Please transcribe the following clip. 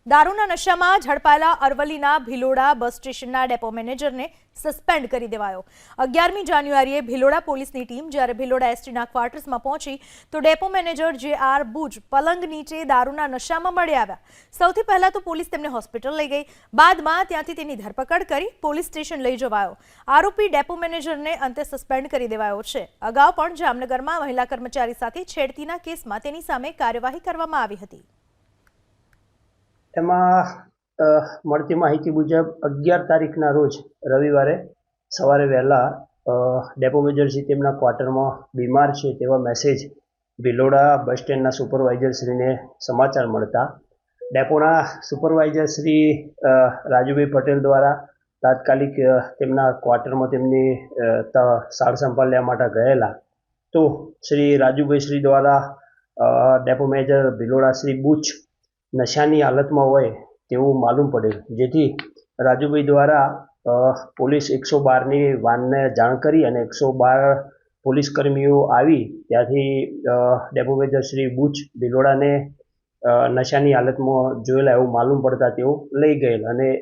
દારૂના નશામાં ઝડપાયેલા અરવલ્લીના ભિલોડા બસ સ્ટેશનના ડેપો મેનેજરને સસ્પેન્ડ કરી દેવાયો। 11મી જાન્યુઆરીએ ભિલોડા પોલીસની ટીમ જ્યારે ભિલોડા એસટીના ક્વાર્ટર્સમાં પહોંચી તો ડેપો મેનેજર જે.આર. બુચ પલંગ નીચે દારૂના નશામાં મળી આવ્યા। સૌથી પહેલા તો પોલીસ તેમને હોસ્પિટલ લઈ ગઈ, બાદમાં ત્યાંથી તેની ધરપકડ કરી પોલીસ સ્ટેશન લઈ જવાયો। આરોપી ડેપો મેનેજરને અંતે સસ્પેન્ડ કરી દેવાયો છે। અગાઉ પણ જામનગરમાં મહિલા કર્મચારી સાથે છેડતીના કેસમાં તેની સામે કાર્યવાહી કરવામાં આવી હતી। એમાં મળતી માહિતી મુજબ 11 તારીખના રોજ રવિવારે સવારે વહેલા ડેપો મેનેજરશ્રી તેમના ક્વાર્ટરમાં બીમાર છે તેવા મેસેજ ભિલોડા બસ સ્ટેન્ડના સુપરવાઇઝરશ્રીને સમાચાર મળતા ડેપોના સુપરવાઇઝર શ્રી રાજુભાઈ પટેલ દ્વારા તાત્કાલિક તેમના ક્વાર્ટરમાં તેમની સાર સંભાળ લેવા માટે ગયેલા તો શ્રી રાજુભાઈ શ્રી દ્વારા ડેપો મેનેજર ભિલોડા શ્રી બુચ નશાની હાલતમાં હોય તેવું માલુમ પડેલ, જેથી રાજુભાઈ દ્વારા પોલીસ 112ની વાનને જાણ કરી અને 112 પોલીસ કર્મીઓ આવી ત્યાંથી ડેપો મેનેજર શ્રી બુચ ભિલોડાને નશાની હાલતમાં જોયેલા એવું માલુમ પડતા તેઓ લઈ ગયેલ અને